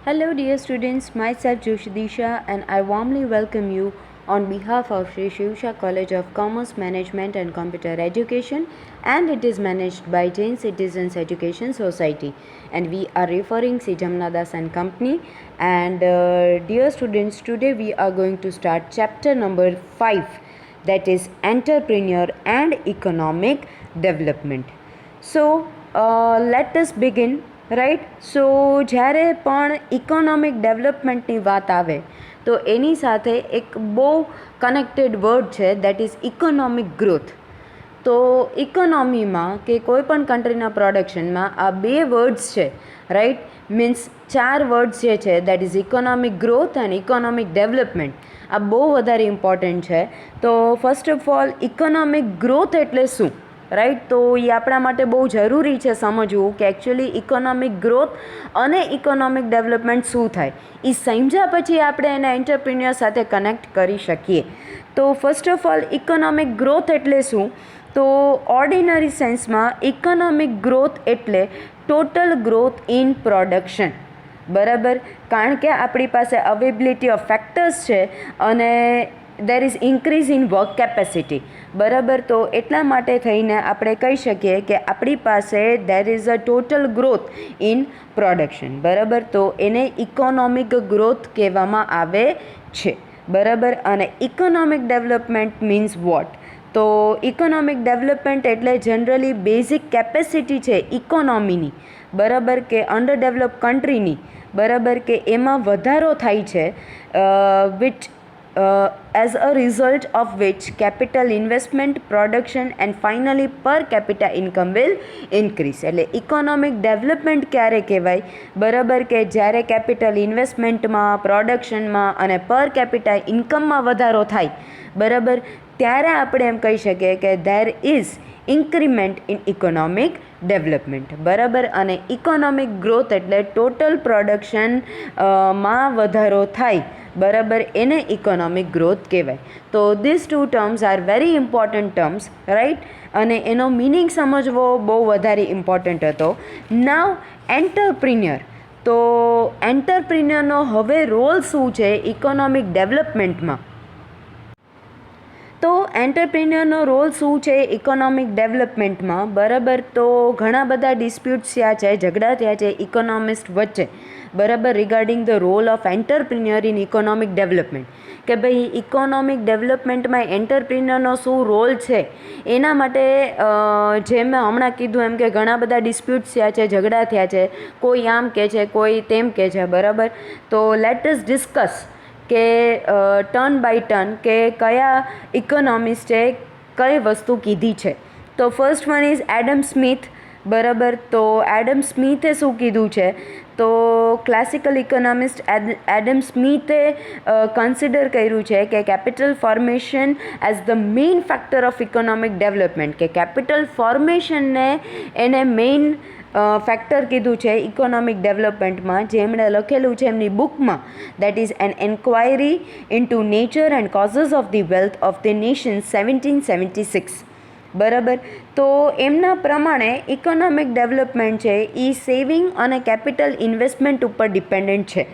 Hello, dear students. Myself Joshidisha, and I warmly welcome you on behalf of Sri Shivsha College of Commerce Management and Computer Education, and it is managed by Jain Citizens Education Society. And we are referring Sri Jamnadas and Company. And dear students, today we are going to start chapter number 5, that is Entrepreneur and Economic Development. So let us begin. Right. So જ્યારે પણ economic ડેવલપમેન્ટની વાત આવે તો એની સાથે એક બહુ connected word છે, that is economic growth. તો ઇકોનોમીમાં કે કોઈ પણ કન્ટ્રીના પ્રોડક્શનમાં આ બે વર્ડ્સ છે, રાઈટ. મીન્સ ચાર વર્ડ્સ જે છે, that is economic growth and economic development. આ બહુ વધારે ઇમ્પોર્ટન્ટ છે. તો first of all economic growth એટલે શું, રાઈટ. તો એ આપણા માટે બહુ જરૂરી છે સમજવું કે એકચ્યુઅલી ઇકોનોમિક ગ્રોથ અને ઇકોનોમિક ડેવલપમેન્ટ શું થાય. એ સમજ્યા પછી આપણે એને એન્ટરપ્રિન્યોર સાથે કનેક્ટ કરી શકીએ. તો first of all economic growth એટલે શું, તો ઓર્ડિનરી સેન્સમાં ઇકોનોમિક ગ્રોથ એટલે ટોટલ ગ્રોથ ઇન પ્રોડક્શન. બરાબર. કારણ કે આપણી પાસે અવેબિલિટી ઓફ ફેક્ટર્સ છે અને there is increase in work capacity. બરાબર. તો એટલા માટે થઈને આપણે કહી શકીએ કે આપણી પાસે there is a total growth in production. બરાબર. તો એને ઇકોનોમિક ગ્રોથ કહેવામાં આવે છે. બરાબર. અને ઇકોનોમિક ડેવલપમેન્ટ મીન્સ વોટ, તો ઇકોનોમિક ડેવલપમેન્ટ એટલે જનરલી બેઝિક કેપેસિટી છે ઇકોનોમીની, બરાબર, કે અંડર ડેવલપ કન્ટ્રીની, બરાબર, કે એમાં વધારો થાય છે, which as a result of which capital investment, production and finally per capita income will increase. એટલે ઇકોનોમિક ડેવલપમેન્ટ ક્યારે કહેવાય, બરાબર, કે જ્યારે કેપિટલ ઇન્વેસ્ટમેન્ટમાં, પ્રોડક્શનમાં અને પર કેપિટા ઇન્કમમાં વધારો થાય, બરાબર, ત્યારે આપણે એમ કહી શકીએ કે there is increment in economic development. બરાબર. અને ઇકોનોમિક ગ્રોથ એટલે ટોટલ પ્રોડક્શનમાં વધારો થાય, બરાબર, એને ઇકોનોમિક ગ્રોથ કહેવાય. તો this two terms are very important terms, right. અને એનો મિનિંગ સમજવો બહુ વધારે ઇમ્પોર્ટન્ટ હતો. Now entrepreneur. તો એન્ટરપ્રિન્યોરનો હવે રોલ શું છે ઇકોનોમિક ડેવલપમેન્ટમાં, તો એન્ટરપ્રિન્યોરનો રોલ શું છે ઇકોનોમિક ડેવલપમેન્ટમાં, બરાબર. તો ઘણા બધા ડિસ્પ્યુટ્સ થયા છે, ઝઘડા થયા છે ઇકોનોમિસ્ટ વચ્ચે, બરાબર, regarding the role of entrepreneur in economic development, કે ભાઈ ઇકોનોમિક ડેવલપમેન્ટમાં એન્ટરપ્રિન્યોરનો શું રોલ છે. એના માટે જેમ મેં હમણાં કીધું એમ કે ઘણા બધા ડિસ્પ્યુટ્સ થયા છે, ઝઘડા થયા છે, કોઈ આમ કહે છે, કોઈ તેમ કહે છે, બરાબર. તો લેટ અસ ડિસ્કસ કે ટર્ન બાય ટર્ન કે કયા ઇકોનોમિસ્ટે કઈ વસ્તુ કીધી છે. તો first one is Adam Smith, બરાબર. તો એડમ સ્મિથે શું કીધું છે, તો ક્લાસિકલ ઇકોનોમિસ્ટ એડમ સ્મિથે કન્સિડર કર્યું છે કે capital formation as the main factor of economic development, કે કેપિટલ ફોર્મેશનને એને મેઇન ફેક્ટર કીધું છે ઇકોનોમિક ડેવલપમેન્ટમાં, જે એમણે લખેલું છે એમની બુકમાં, that is an enquiry into nature and causes of the wealth of the nation 1776. બરાબર. તો એમના પ્રમાણે ઇકોનોમિક ડેવલપમેન્ટ છે એ સેવિંગ અને કેપિટલ ઇન્વેસ્ટમેન્ટ ઉપર ડિપેન્ડન્ટ છે,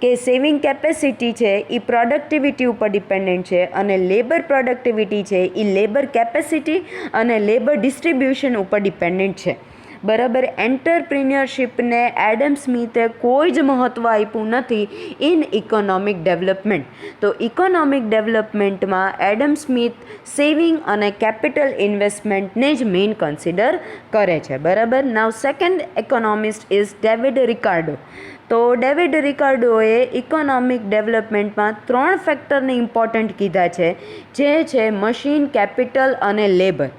કે સેવિંગ કેપેસિટી છે એ પ્રોડક્ટિવિટી ઉપર ડિપેન્ડન્ટ છે, અને લેબર પ્રોડક્ટિવિટી છે એ લેબર કેપેસિટી અને લેબર ડિસ્ટ્રીબ્યુશન ઉપર ડિપેન્ડન્ટ છે. બરાબર. એન્ટરપ્રિન્યોરશિપને એડમ સ્મિથે કોઈ જ મહત્ત્વ આપ્યું નથી ઇન ઇકોનોમિક ડેવલપમેન્ટ. તો ઇકોનોમિક ડેવલપમેન્ટમાં એડમ સ્મિથ સેવિંગ અને કેપિટલ ઇન્વેસ્ટમેન્ટને જ મેઇન કન્સિડર કરે છે. બરાબર. નાવ second economist is David Ricardo. તો ડેવિડ રિકાર્ડોએ ઇકોનોમિક ડેવલપમેન્ટમાં 3 ફેક્ટરને ઇમ્પોર્ટન્ટ કીધા છે, જે છે મશીન, કેપિટલ અને લેબર.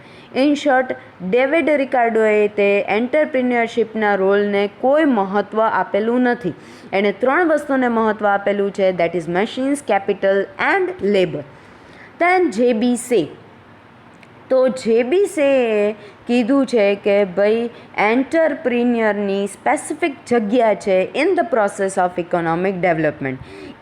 ઇન શોર્ટ, ડેવિડ રિકાર્ડોએ તે એન્ટરપ્રિન્યોરશિપના રોલને કોઈ મહત્ત્વ આપેલું નથી. એણે 3 વસ્તુને મહત્ત્વ આપેલું છે, that is machines, capital and labour. Then J B Say. તો જેબી સેએ કીધું છે કે ભાઈ એન્ટરપ્રિન્યોરની સ્પેસિફિક જગ્યા છે in the process of economic development.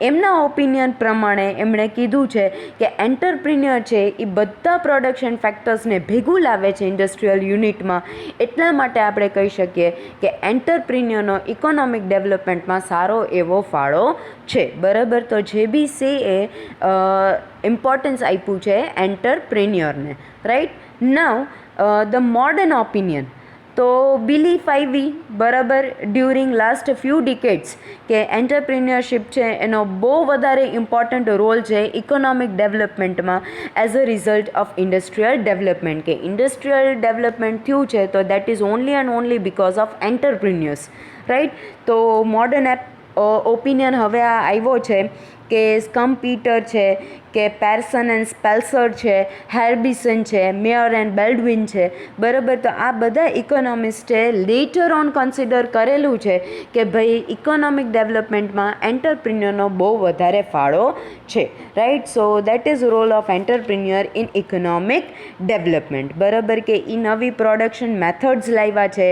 એમના ઓપિનિયન પ્રમાણે એમણે કીધું છે કે એન્ટરપ્રિન્યોર છે એ બધા પ્રોડક્શન ફેક્ટર્સને ભેગું લાવે છે ઇન્ડસ્ટ્રીયલ યુનિટમાં. એટલા માટે આપણે કહી શકીએ કે એન્ટરપ્રિન્યોરનો ઇકોનોમિક ડેવલપમેન્ટમાં સારો એવો ફાળો છે. બરાબર, તો JBC એ ઇમ્પોર્ટન્સ આપ્યું છે એન્ટરપ્રિન્યોરને. Right. Now the modern opinion. તો બિલીફ આવી બરાબર ડ્યુરિંગ લાસ્ટ ફ્યુ ડિકેડ્સ કે એન્ટરપ્રિન્યોરશિપ છે એનો બહુ વધારે ઇમ્પોર્ટન્ટ રોલ છે ઇકોનોમિક ડેવલપમેન્ટમાં as a result of industrial development. કે ઇન્ડસ્ટ્રીયલ ડેવલપમેન્ટ થયું છે તો that is only and only because of entrepreneurs. Right. તો મોડર્ન ઓપિનિયન હવે આ આવ્યો છે કે સ્કમ્પીટર છે, કે પેર્સન એન્ડ સ્પેલ્સર છે, હેર્બિસન છે, મેયર એન્ડ બેલ્ડવિન છે. બરાબર, તો આ બધા ઇકોનોમિસ્ટે લેટર ઓન કન્સિડર કરેલું છે કે ભાઈ ઇકોનોમિક ડેવલપમેન્ટમાં એન્ટરપ્રિન્યોરનો બહુ વધારે ફાળો છે. Right. So that is role of entrepreneur in economic development. બરાબર, કે એ નવી પ્રોડક્શન મેથડ્સ લાવ્યા છે,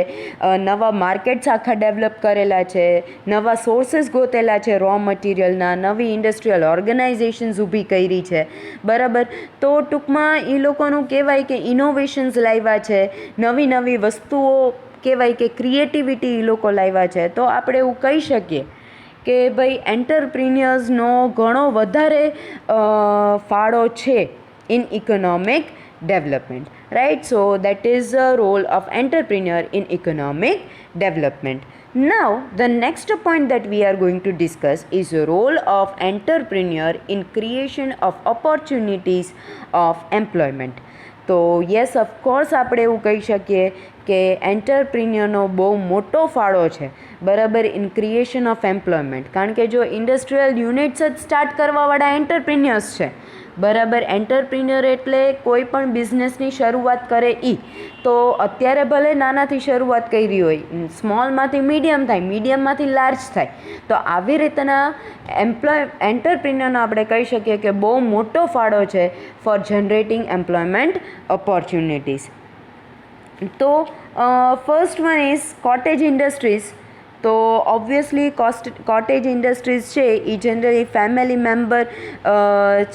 નવા માર્કેટ્સ આખા ડેવલપ કરેલા છે, નવા સોર્सेस ગોતેલા છે રો મટીરિયલના, નવી ઇન્ડસ્ટ્રીયલ ઓર્ગેનાઇઝેશન્સ ઊભી કરી છે. બરાબર, તો ટૂંકમાં એ લોકોનું કહેવાય કે ઇનોવેશન્સ લાવ્યા છે, નવી નવી વસ્તુઓ કહેવાય કે ક્રિએટિવિટી એ લોકો લાવ્યા છે. તો આપણે એવું કહી શકીએ કે ભાઈ એન્ટરપ્રિન્યોર્સનો ઘણો વધારે ફાળો છે in economic development. Right. So that is the role of entrepreneur in economic development. Now the next point that we are going to discuss is the role of entrepreneur in creation of opportunities of employment. તો yes of course આપણે એવું કહી શકીએ કે એન્ટરપ્રિન્યોરનો બહુ મોટો ફાળો છે બરાબર ઇન ક્રિએશન ઓફ એમ્પ્લોયમેન્ટ. કારણ કે જો ઇન્ડસ્ટ્રીયલ યુનિટ્સ જ સ્ટાર્ટ કરવાવાળા એન્ટરપ્રિન્યોર્સ છે. બરાબર, એન્ટરપ્રિન્યોર એટલે કોઈ પણ બિઝનેસની શરૂઆત કરે એ. તો અત્યારે ભલે નાનાથી શરૂઆત કરી હોય, સ્મોલમાંથી મીડિયમ થાય, મીડિયમમાંથી લાર્જ થાય. તો આવી રીતના એન્ટરપ્રિન્યોરનો આપણે કહી શકીએ કે બહુ મોટો ફાળો છે ફોર જનરેટિંગ એમ્પ્લોયમેન્ટ ઓપોર્ચ્યુનિટીઝ. તો first one is cottage industries. તો ઓબ્વિયસલી કોટેજ ઇન્ડસ્ટ્રીઝ છે એ જનરલી ફેમિલી મેમ્બર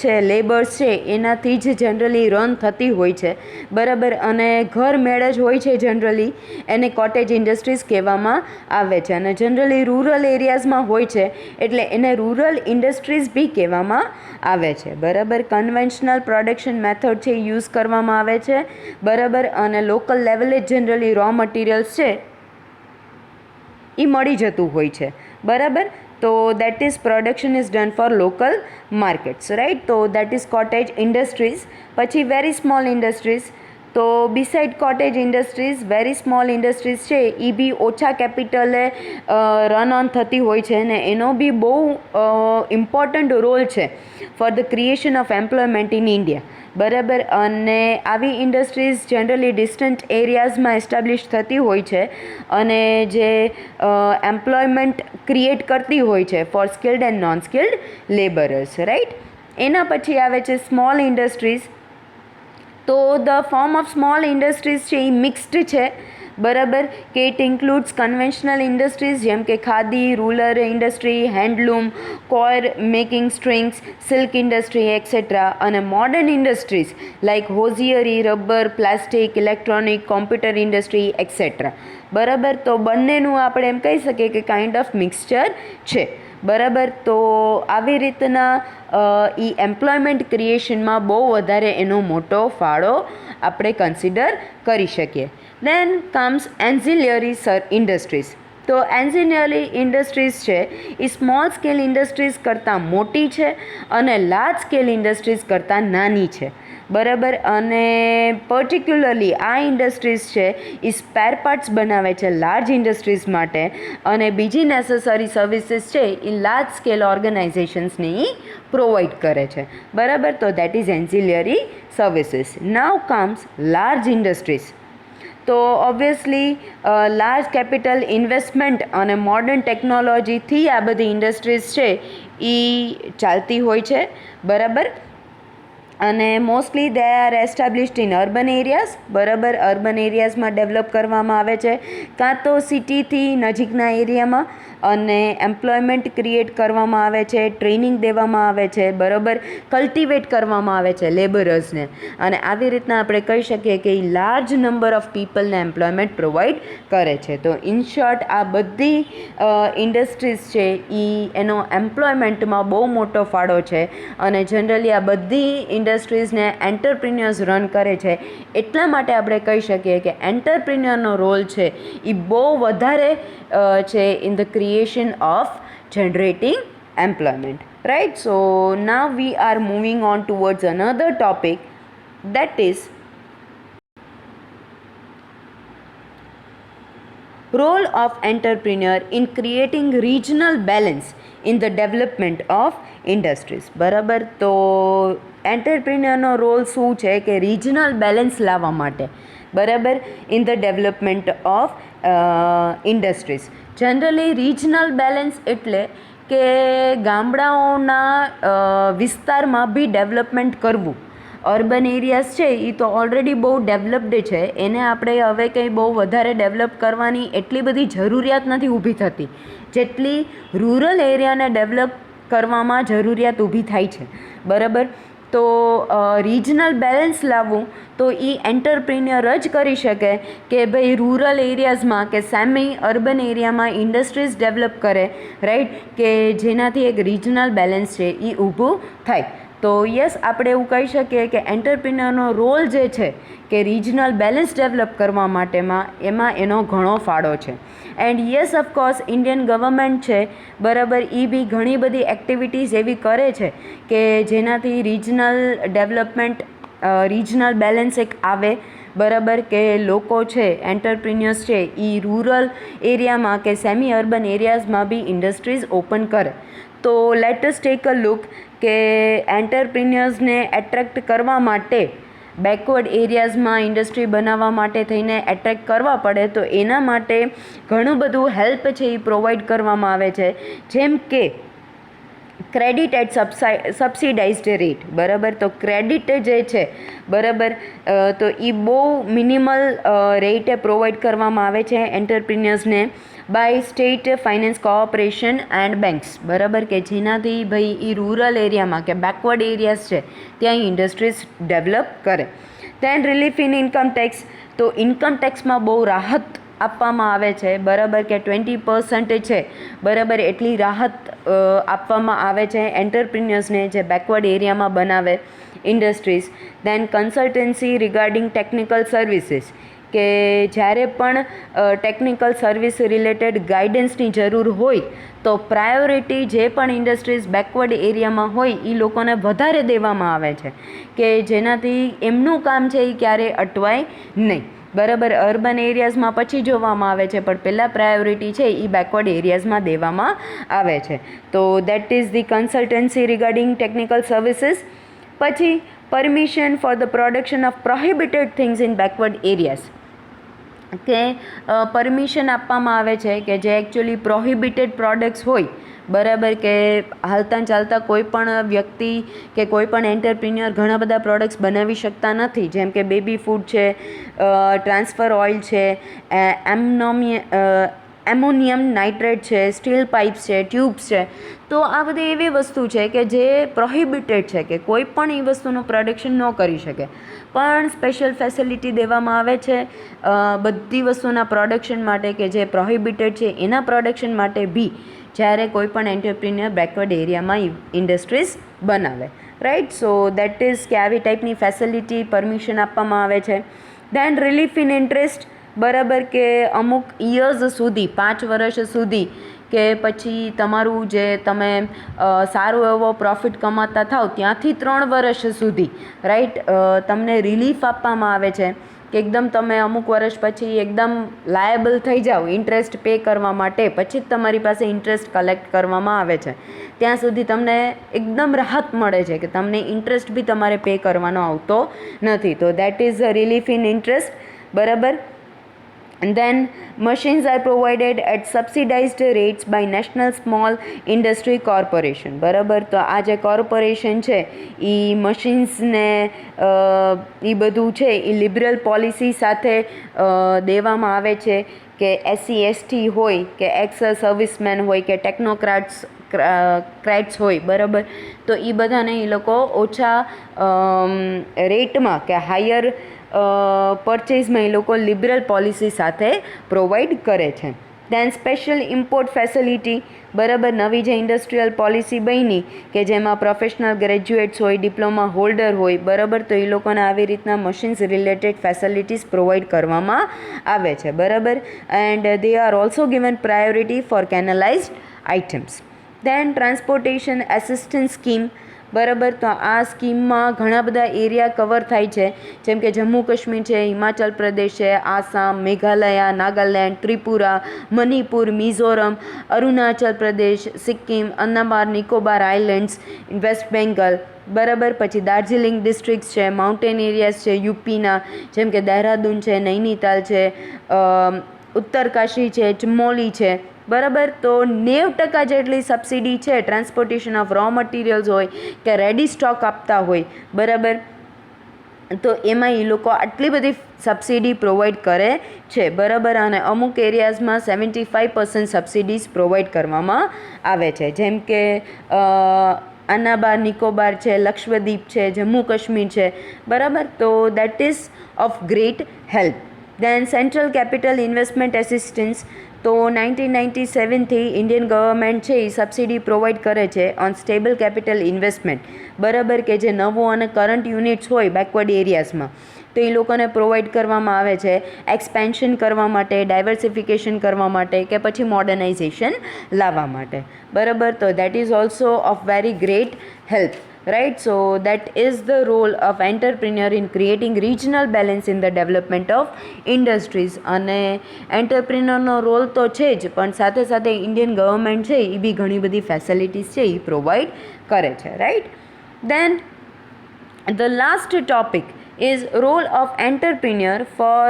છે, લેબર્સ છે એનાથી જ જનરલી રન થતી હોય છે. બરાબર, અને ઘર મેળ જ હોય છે જનરલી, એને કોટેજ ઇન્ડસ્ટ્રીઝ કહેવામાં આવે છે. અને જનરલી રૂરલ એરિયાઝમાં હોય છે એટલે એને રૂરલ ઇન્ડસ્ટ્રીઝ બી કહેવામાં આવે છે. બરાબર, કન્વેન્શનલ પ્રોડક્શન મેથડ છે યુઝ કરવામાં આવે છે. બરાબર, અને લોકલ લેવલે જ જનરલી રો મટીરિયલ્સ છે એ મળી જતું હોય છે. બરાબર, તો that is production is done for local markets. Right. તો દેટ ઇઝ કોટેજ ઇન્ડસ્ટ્રીઝ. પછી વેરી સ્મોલ ઇન્ડસ્ટ્રીઝ. તો beside cottage industries very small industries છે એ બી ઓછા કેપિટલે રન ઓન થતી હોય છે ને એનો બી બહુ ઇમ્પોર્ટન્ટ રોલ છે for the creation of employment in India. બરાબર, અને આવી ઇન્ડસ્ટ્રીઝ જનરલી ડિસ્ટન્ટ એરિયાઝમાં એસ્ટાબ્લિશ થતી હોય છે અને જે એમ્પ્લોયમેન્ટ ક્રિએટ કરતી હોય છે for skilled and non skilled labourers. Right. એના પછી આવે છે સ્મોલ ઇન્ડસ્ટ્રીઝ. તો the form of small industries છે એ મિક્સ્ડ છે. બરાબર, કે ઇટ ઇન્ક્લુડ્સ કન્વેન્શનલ ઇન્ડસ્ટ્રીઝ જેમ કે khadi, rural industry, handloom, coir making, strings, silk industry et cetera. અને modern industries like hosiery, rubber, plastic, electronic, computer industry et cetera. બરાબર, તો બંનેનું આપણે એમ કહી શકીએ કે કાઇન્ડ ઓફ મિક્સચર છે. બરાબર, તો આવી રીતના એ એમ્પ્લોયમેન્ટ ક્રિએશનમાં બહુ વધારે એનો મોટો ફાળો આપણે કન્સિડર કરી શકીએ. દેન કમ્સ એન્ઝિલિયરી ઇન્ડસ્ટ્રીઝ. તો એન્જિનિયરિંગ ઇન્ડસ્ટ્રીઝ છે એ સ્મોલ સ્કેલ ઇન્ડસ્ટ્રીઝ કરતાં મોટી છે અને લાર્જ સ્કેલ ઇન્ડસ્ટ્રીઝ કરતાં નાની છે. બરાબર, અને પર્ટિક્યુલરલી આ ઇન્ડસ્ટ્રીઝ છે એ સ્પેર પાર્ટ્સ બનાવે છે લાર્જ ઇન્ડસ્ટ્રીઝ માટે અને બીજી નેસેસરી સર્વિસીસ છે એ લાર્જ સ્કેલ ઓર્ગેનાઇઝેશન્સને એ પ્રોવાઈડ કરે છે. બરાબર, તો that is ancillary services. Now comes large industries. તો ઓબ્વિયસલી લાર્જ કેપિટલ ઇન્વેસ્ટમેન્ટ અને મોડર્ન ટેકનોલોજીથી આ બધી ઇન્ડસ્ટ્રીઝ છે એ ચાલતી હોય છે. બરાબર, અને mostly they are established in urban areas, બરાબર. અર્બન એરિયાઝમાં ડેવલપ કરવામાં આવે છે, કાં તો સિટીથી નજીકના એરિયામાં, અને એમ્પ્લોયમેન્ટ ક્રિએટ કરવામાં આવે છે, ટ્રેનિંગ દેવામાં આવે છે, બરાબર. કલ્ટિવેટ કરવામાં આવે છે લેબરર્સને, અને આવી રીતના આપણે કહી શકીએ કે એ લાર્જ નંબર ઓફ પીપલને એમ્પ્લોયમેન્ટ પ્રોવાઈડ કરે છે. તો ઇન શોર્ટ આ બધી ઇન્ડસ્ટ્રીઝ છે એ એનો એમ્પ્લોયમેન્ટમાં બહુ મોટો ફાળો છે, અને જનરલી આ બધી ઇન્ડસ્ટ્રીઝને એન્ટરપ્રિન્યોર્સ રન કરે છે. એટલા માટે આપણે કહી શકીએ કે એન્ટરપ્રિન્યોરનો રોલ છે એ બહુ વધારે છે in the creation of generating employment, right? So now we are moving on towards another topic, that is role of entrepreneur in creating regional balance in the development of industries, બરાબર. તો એન્ટરપ્રિન્યોરનો role શું છે કે regional balance લાવવા માટે, બરાબર, in the development of industries. Generally regional balance એટલે કે ગામડાઓના વિસ્તારમાં બી ડેવલપમેન્ટ કરવું. અર્બન એરિયાઝ છે એ તો ઓલરેડી બહુ ડેવલપ્ડ છે, એને આપણે હવે કંઈ બહુ વધારે ડેવલપ કરવાની એટલી બધી જરૂરિયાત નથી ઊભી થતી જેટલી રૂરલ એરિયાને ડેવલપ કરવામાં જરૂરિયાત ઊભી થાય છે, બરાબર. તો રિજનલ બેલેન્સ લાવવું તો એ એન્ટરપ્રિન્યોર જ કરી શકે કે ભાઈ રૂરલ એરિયાઝમાં કે સેમી અર્બન એરિયામાં ઇન્ડસ્ટ્રીઝ ડેવલપ કરે, રાઈટ, કે જેનાથી એક રિજનલ બેલેન્સ છે એ ઊભું થાય. તો યસ, આપણે એવું કહી શકીએ કે એન્ટરપ્રિન્યોરનો રોલ જે છે કે રિજનલ બેલેન્સ ડેવલપ કરવા માટેમાં એમાં એનો ઘણો ફાળો છે. And yes, of course Indian government છે, બરાબર, એ બી ઘણી બધી એક્ટિવિટીઝ એવી કરે છે કે જેનાથી રિજનલ ડેવલપમેન્ટ, રિજનલ બેલેન્સ એક આવે, બરાબર, કે લોકો છે એન્ટરપ્રિન્યોર્સ છે એ રૂરલ એરિયામાં કે સેમી અર્બન એરિયાઝમાં બી ઇન્ડસ્ટ્રીઝ ઓપન કરે. તો let us take a look કે એન્ટરપ્રિન્યોર્સને એટ્રેક્ટ કરવા માટે બેકવર્ડ એરિયાઝમાં ઇન્ડસ્ટ્રી બનાવવા માટે થઈને એટ્રેક્ટ કરવા પડે તો એના માટે ઘણું બધું હેલ્પ છે એ પ્રોવાઈડ કરવામાં આવે છે, જેમ કે ક્રેડિટ એટ સબસિડાઇઝ્ડ રેટ, બરાબર. તો ક્રેડિટ જે છે, બરાબર, તો એ બહુ મિનિમલ રેટે પ્રોવાઈડ કરવામાં આવે છે એન્ટરપ્રિન્યોર્સને by state finance cooperation and banks, બરાબર, કે જેનાથી ભાઈ એ રૂરલ એરિયામાં કે બેકવર્ડ એરિયાઝ છે ત્યાં ઇન્ડસ્ટ્રીઝ ડેવલપ કરે. Then relief in income tax, તો ઇન્કમ ટેક્સમાં બહુ રાહત આપવામાં આવે છે, બરાબર, કે 20% છે, બરાબર, એટલી રાહત આપવામાં આવે છે એન્ટરપ્રિન્યોર્સને જે બેકવર્ડ એરિયામાં બનાવે industries. Then consultancy regarding technical services, કે જ્યારે પણ ટેકનિકલ સર્વિસ રિલેટેડ ગાઈડન્સની જરૂર હોય તો પ્રાયોરિટી જે પણ ઇન્ડસ્ટ્રીઝ બેકવર્ડ એરિયામાં હોય એ લોકોને વધારે દેવામાં આવે છે કે જેનાથી એમનું કામ છે એ ક્યારેય અટવાય નહીં, બરાબર. અર્બન એરિયાઝમાં પછી જોવામાં આવે છે, પણ પહેલાં પ્રાયોરિટી છે એ બેકવર્ડ એરિયાઝમાં દેવામાં આવે છે. તો that is the consultancy regarding technical services. પછી permission for the production of prohibited things in backward areas, કે પરમિશન આપવામાં આવે છે કે જે એકચ્યુઅલી પ્રોહિબિટેડ પ્રોડક્ટ્સ હોય, બરાબર, કે હાલતા ચાલતા કોઈ પણ વ્યક્તિ કે કોઈ પણ એન્ટરપ્રિન્યોર ઘણા બધા પ્રોડક્ટ્સ બનાવી શકતા નથી, જેમ કે બેબી ફૂડ છે, ટ્રાન્સફર ઓઇલ છે, એમોનિયમ નાઇટ્રેટ છે, સ્ટીલ પાઇપ્સ છે, ટ્યુબ્સ છે. તો આ બધી એવી વસ્તુ છે કે જે પ્રોહિબિટેડ છે કે કોઈ પણ એ વસ્તુનું પ્રોડક્શન ન કરી શકે, પણ સ્પેશિયલ ફેસિલિટી દેવામાં આવે છે બધી વસ્તુના પ્રોડક્શન માટે કે જે પ્રોહિબિટેડ છે એના પ્રોડક્શન માટે બી જ્યારે કોઈ પણ એન્ટરપ્રિન્યોર બેકવર્ડ એરિયામાં ઇન્ડસ્ટ્રીઝ બનાવે, રાઈટ. સો દેટ ઇઝ કે આવી ટાઈપની ફેસિલિટી પરમિશન આપવામાં આવે છે. ધેન રિલીફ ઇન ઇન્ટરેસ્ટ, બરાબર, કે અમુક યર્સ સુધી, 5 વર્ષ સુધી કે પછી તમારું જે તમે સારો એવો પ્રોફિટ કમાતા થાવ ત્યાંથી 3 વર્ષ સુધી, રાઈટ, તમને રિલીફ આપવામાં આવે છે કે એકદમ તમે અમુક વર્ષ પછી એકદમ લાયેબલ થઈ જાઓ ઇન્ટરેસ્ટ પે કરવા માટે, પછી જ તમારી પાસે ઇન્ટરેસ્ટ કલેક્ટ કરવામાં આવે છે, ત્યાં સુધી તમને એકદમ રાહત મળે છે કે તમને ઇન્ટરેસ્ટ બી તમારે પે કરવાનો આવતો નથી. તો that is a relief in interest, બરાબર. And then machines are provided at subsidized rates by National Small Industry Corporation. બરાબર, તો આ જે કોર્પોરેશન છે એ મશીન્સને એ બધું છે એ લિબરલ પોલિસી સાથે દેવામાં આવે છે કે SC ST હોય કે એક્સ સર્વિસમેન હોય કે ક્રેટ્સ હોય, બરાબર, તો એ બધાને એ લોકો ઓછા રેટમાં કે હાયર પરચેઝમાં એ લોકો લિબરલ પોલિસી સાથે પ્રોવાઈડ કરે છે. દેન સ્પેશિયલ ઇમ્પોર્ટ ફેસિલિટી, બરાબર, નવી જે ઇન્ડસ્ટ્રીયલ પોલિસી બની કે જેમાં પ્રોફેશનલ ગ્રેજ્યુએટ્સ હોય, ડિપ્લોમા હોલ્ડર હોય, બરાબર, તો એ લોકોને આવી રીતના મશીન્સ રિલેટેડ ફેસિલિટીઝ પ્રોવાઈડ કરવામાં આવે છે, બરાબર. And they are also given priority for canalised items. Then transportation assistance scheme, બરાબર, તો આ સ્કીમમાં ઘણા બધા એરિયા કવર થાય છે, જેમ કે જમ્મુ કાશ્મીર છે, હિમાચલ પ્રદેશ છે, આસામ, મેઘાલયા, નાગાલેન્ડ, ત્રિપુરા, મણિપુર, મિઝોરમ, અરુણાચલ પ્રદેશ, સિક્કિમ, અંદામાન નિકોબાર આઇલેન્ડ્સ, વેસ્ટ બેંગલ, બરાબર, પછી દાર્જિલિંગ ડિસ્ટ્રિક્ટ છે, માઉન્ટેન એરિયાઝ છે યુપીના, જેમ કે દહેરાદૂન છે, નૈનીતાલ છે, ઉત્તરકાશી છે, ચમોલી છે, બરાબર. તો 90% જેટલી સબસિડી છે ટ્રાન્સપોર્ટેશન ઓફ રો મટીરિયલ્સ હોય કે રેડી સ્ટોક આપતા હોય, બરાબર, તો એમાં એ લોકો આટલી બધી સબસિડી પ્રોવાઈડ કરે છે, બરાબર. અને અમુક એરિયાઝમાં 75% સબસિડીઝ પ્રોવાઈડ કરવામાં આવે છે, જેમ કે અંદામાન નિકોબાર છે, લક્ષદ્વીપ છે, જમ્મુ કાશ્મીર છે, બરાબર. તો that is of great help. Then central capital investment assistance, તો 1997થી ઇન્ડિયન ગવર્મેન્ટ છે એ સબસિડી પ્રોવાઈડ કરે છે ઓન સ્ટેબલ કેપિટલ ઇન્વેસ્ટમેન્ટ, બરાબર, કે જે નવો અને કરંટ યુનિટ્સ હોય બેકવર્ડ એરિયાઝમાં તો એ લોકોને પ્રોવાઈડ કરવામાં આવે છે એક્સપેન્શન કરવા માટે, ડાયવર્સિફિકેશન કરવા માટે કે પછી મોડર્નાઇઝેશન લાવવા માટે, બરાબર. તો that is also of very great help, right? So that is the role of entrepreneur in creating regional balance in the development of industries. અને એન્ટરપ્રિન્યોરનો રોલ તો છે જ, પણ સાથે સાથે ઇન્ડિયન ગવર્મેન્ટ છે એ બી ઘણી બધી ફેસિલિટીઝ છે એ પ્રોવાઈડ કરે છે, right. Then the last topic is role of entrepreneur for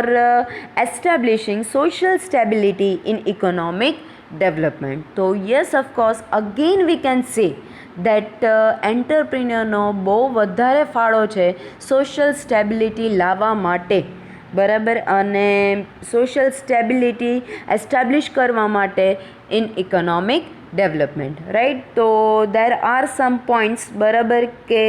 establishing social stability in economic development. So yes, of course, again we can say that એન્ટરપ્રિન્યોરનો બહુ વધારે ફાળો છે સોશિયલ સ્ટેબિલિટી લાવવા માટે, બરાબર, અને સોશિયલ સ્ટેબિલિટી એસ્ટાબ્લિશ કરવા માટે ઇન ઇકોનોમિક ડેવલપમેન્ટ, રાઈટ. તો દેર આર સમ પોઈન્ટ્સ, બરાબર, કે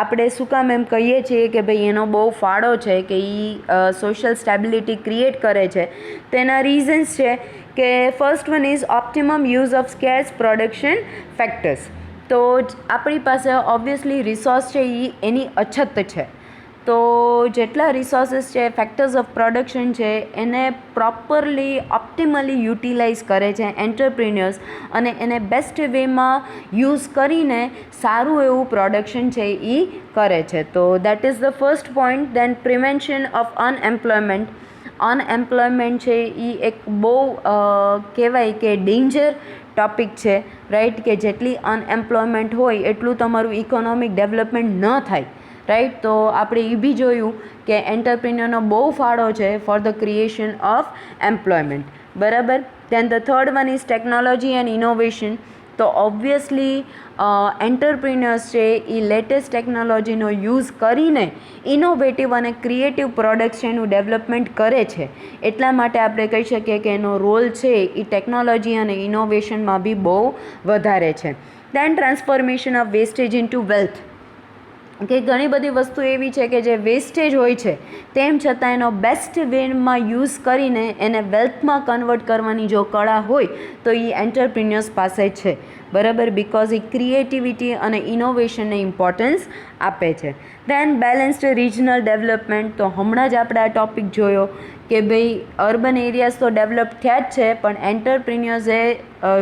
આપણે શું કામ એમ કહીએ છીએ કે ભાઈ એનો બહુ ફાળો છે કે એ સોશિયલ સ્ટેબિલિટી ક્રિએટ કરે છે, તેના રીઝન્સ છે કે first one is optimum use of scarce production factors. તો આપણી પાસે ઓબ્વિયસલી રિસોર્સ છે એની અછત છે, તો જેટલા રિસોર્સિસ છે, ફેક્ટર્સ ઓફ પ્રોડક્શન છે, એને પ્રોપરલી ઓપ્ટિમલી યુટિલાઇઝ કરે છે એન્ટરપ્રિન્યોર્સ અને એને બેસ્ટ વેમાં યુઝ કરીને સારું એવું પ્રોડક્શન છે એ કરે છે. તો that is the first point. Then prevention of unemployment છે એ એક બહુ કહેવાય કે ડેન્જર ટોપિક છે, રાઈટ, કે જેટલી અનએમ્પ્લોયમેન્ટ હોય એટલું તમારું ઇકોનોમિક ડેવલપમેન્ટ ન થાય, રાઈટ. તો આપણે એ બી જોયું કે એન્ટરપ્રિન્યોરનો બહુ ફાળો છે for the creation of employment, બરાબર. Then the third one is technology and innovation. તો ઓબ્વિયસલી એન્ટરપ્રિન્યોર્સ છે એ લેટેસ્ટ ટેકનોલોજીનો યુઝ કરીને ઇનોવેટિવ અને ક્રિએટિવ પ્રોડક્ટ્સ એનું ડેવલપમેન્ટ કરે છે, એટલા માટે આપણે કહી શકીએ કે એનો રોલ છે એ ટેકનોલોજી અને ઇનોવેશનમાં બી બહુ વધારે છે. Then transformation of wastage into wealth, કે ઘણી બધી વસ્તુ એવી છે કે જે વેસ્ટેજ હોય છે તેમ છતાં એનો બેસ્ટ વેમાં યુઝ કરીને એને વેલ્થમાં કન્વર્ટ કરવાની જો કળા હોય તો એ એન્ટરપ્રિન્યોર્સ પાસે છે, બરાબર, બિકોઝ એ ક્રિએટિવિટી અને ઇનોવેશનને ઇમ્પોર્ટન્સ આપે છે. દેન બેલેન્સ્ડ રિજનલ ડેવલપમેન્ટ. તો હમણાં જ આપણે આ ટૉપિક જોયો કે ભાઈ અર્બન એરિયાઝ તો ડેવલપ થયા જ છે, પણ એન્ટરપ્રિન્યોર્સે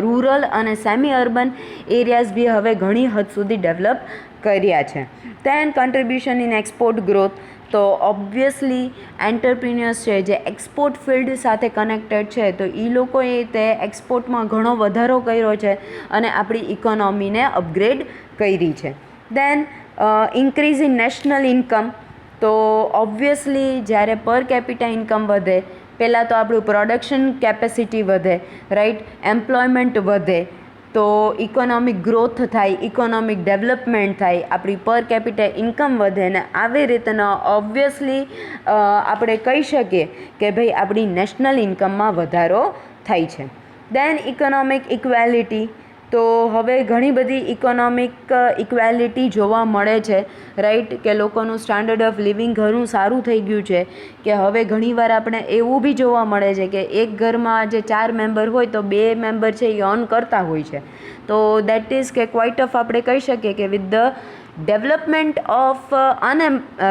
રૂરલ અને સેમી અર્બન એરિયાઝ બી હવે ઘણી હદ સુધી ડેવલપ કર્યા છે. દેન કન્ટ્રીબ્યુશન ઇન એક્સપોર્ટ ગ્રોથ. તો ઓબ્વિયસલી એન્ટરપ્રિન્યોર્સ છે જે એક્સપોર્ટ ફિલ્ડ સાથે કનેક્ટેડ છે, તો એ લોકોએ તે એક્સપોર્ટમાં ઘણો વધારો કર્યો છે અને આપણી ઇકોનોમીને અપગ્રેડ કરી છે. દેન ઇન્ક્રીઝ ઇન નેશનલ ઇન્કમ. તો ઓબ્વિયસલી જ્યારે પર કેપિટા ઇન્કમ વધે પહેલાં તો આપણું પ્રોડક્શન કેપેસિટી વધે, રાઈટ, એમ્પ્લોયમેન્ટ વધે, તો ઇકોનોમિક ગ્રોથ થાય, ઇકોનોમિક ડેવલપમેન્ટ થાય, આપણી પર કેપિટલ ઇન્કમ વધે, ને આવી રીતના ઓબ્વિયસલી આપણે કહી શકીએ કે ભાઈ આપણી નેશનલ ઇન્કમમાં વધારો થાય છે. દેન ઇકોનોમિક ઇક્વેલિટી, તો હવે ઘણી બધી ઇકોનોમિક ઇક્વેલિટી જોવા મળે છે, રાઈટ, કે લોકોનું સ્ટાન્ડર્ડ ઓફ લિવિંગ ઘણું સારું થઈ ગયું છે, કે હવે ઘણીવાર આપણે એવું બી જોવા મળે છે કે એક ઘરમાં જે 4 મેમ્બર હોય તો 2 મેમ્બર છે એ અર્ન કરતા હોય છે. તો દેટ ઇઝ કે ક્વાઇટ ઓફ આપણે કહી શકીએ કે with the development of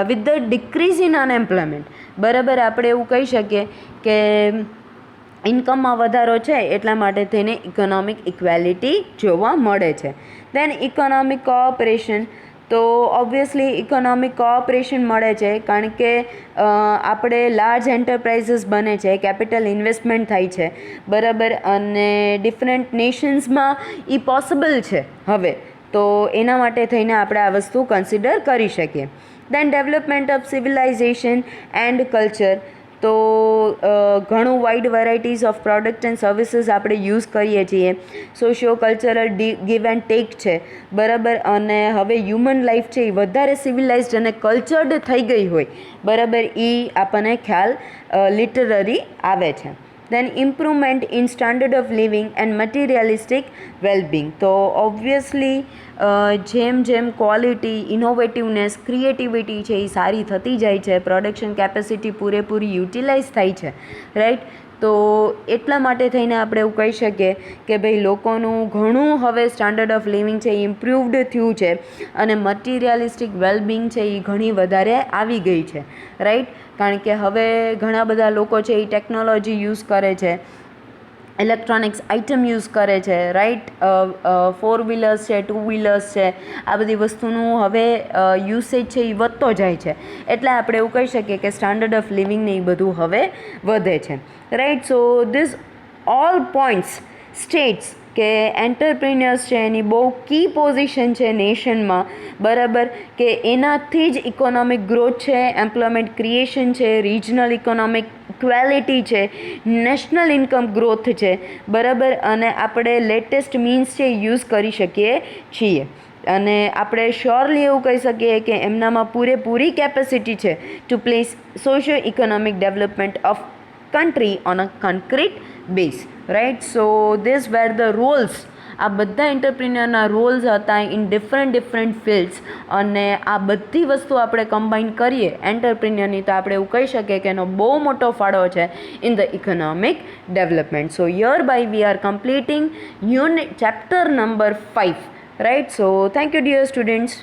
with the decrease in unemployment, બરાબર, આપણે એવું કહી શકીએ કે ઇન્કમમાં વધારો છે એટલા માટે થઈને ઇકોનોમિક ઇક્વેલિટી જોવા મળે છે. દેન ઇકોનોમિક કોઓપરેશન, તો ઓબ્વિયસલી ઇકોનોમિક કોઓપરેશન મળે છે કારણ કે આપણે લાર્જ એન્ટરપ્રાઇઝીસ બને છે, કેપિટલ ઇન્વેસ્ટમેન્ટ થાય છે, બરાબર, અને ડિફરન્ટ નેશન્સમાં એ પોસિબલ છે હવે, તો એના માટે થઈને આપણે આ વસ્તુ કન્સિડર કરી શકીએ. Then development of civilisation and culture, તો ઘણું wide varieties of product and services આપણે યુઝ કરીએ છીએ, socio cultural give and take છે, બરાબર, અને હવે હ્યુમન લાઈફ છે એ વધારે સિવિલાઇઝડ અને કલ્ચર્ડ થઈ ગઈ હોય, બરાબર, એ આપણને ખ્યાલ લિટરરી આવે છે. Then improvement in standard of living and materialistic wellbeing, તો ઓબ્વિયસલી જેમ જેમ ક્વોલિટી, ઇનોવેટિવનેસ, ક્રિએટિવિટી છે એ સારી થતી જાય છે, પ્રોડક્શન કેપેસિટી પૂરેપૂરી યુટિલાઇઝ થાય છે, રાઈટ, તો એટલા માટે થઈને આપણે એવું કહી શકીએ કે ભાઈ લોકોનું ઘણું હવે સ્ટાન્ડર્ડ ઓફ લિવિંગ છે એ ઇમ્પ્રુવડ થયું છે અને મટીરિયલિસ્ટિક વેલબિંગ છે એ ઘણી વધારે આવી ગઈ છે, રાઈટ, કારણ કે હવે ઘણા બધા લોકો છે એ ટેકનોલોજી યુઝ કરે છે, ઇલેક્ટ્રોનિક્સ આઇટમ યુઝ કરે છે, રાઈટ, 4 વ્હીલર્સ છે, 2 વ્હીલર્સ છે, આ બધી વસ્તુનું હવે યુસેજ છે એ વધતો જાય છે, એટલે આપણે એવું કહી શકીએ કે સ્ટાન્ડર્ડ ઓફ લિવિંગ ને એ બધું હવે વધે છે, right. So this all points states કે એન્ટરપ્રિન્યોર્સ છે એની બહુ કી પોઝિશન છે નેશનમાં, બરાબર, કે એનાથી જ ઇકોનોમિક ગ્રોથ છે, એમ્પ્લોયમેન્ટ ક્રિએશન છે, રિજનલ ઇકોનોમિક ઇક્વેલિટી છે, નેશનલ ઇન્કમ ગ્રોથ છે, બરાબર, અને આપણે લેટેસ્ટ મીન્સ છે યુઝ કરી શકીએ છીએ, અને આપણે શ્યોરલી એવું કહી શકીએ કે એમનામાં પૂરેપૂરી કેપેસિટી છે two place socio economic development of country on a concrete base, right. So these were the roles, આ બધા એન્ટરપ્રિન્યોરના રોલ્સ હતા ઇન ડિફરન્ટ ફિલ્ડ્સ, અને આ બધી વસ્તુ આપણે કમ્બાઈન કરીએ એન્ટરપ્રિન્યોરની તો આપણે એવું કહી શકીએ કે એનો બહુ મોટો ફાળો છે in the economic development. So hereby we are completing unit chapter number 5, right. So thank you dear students.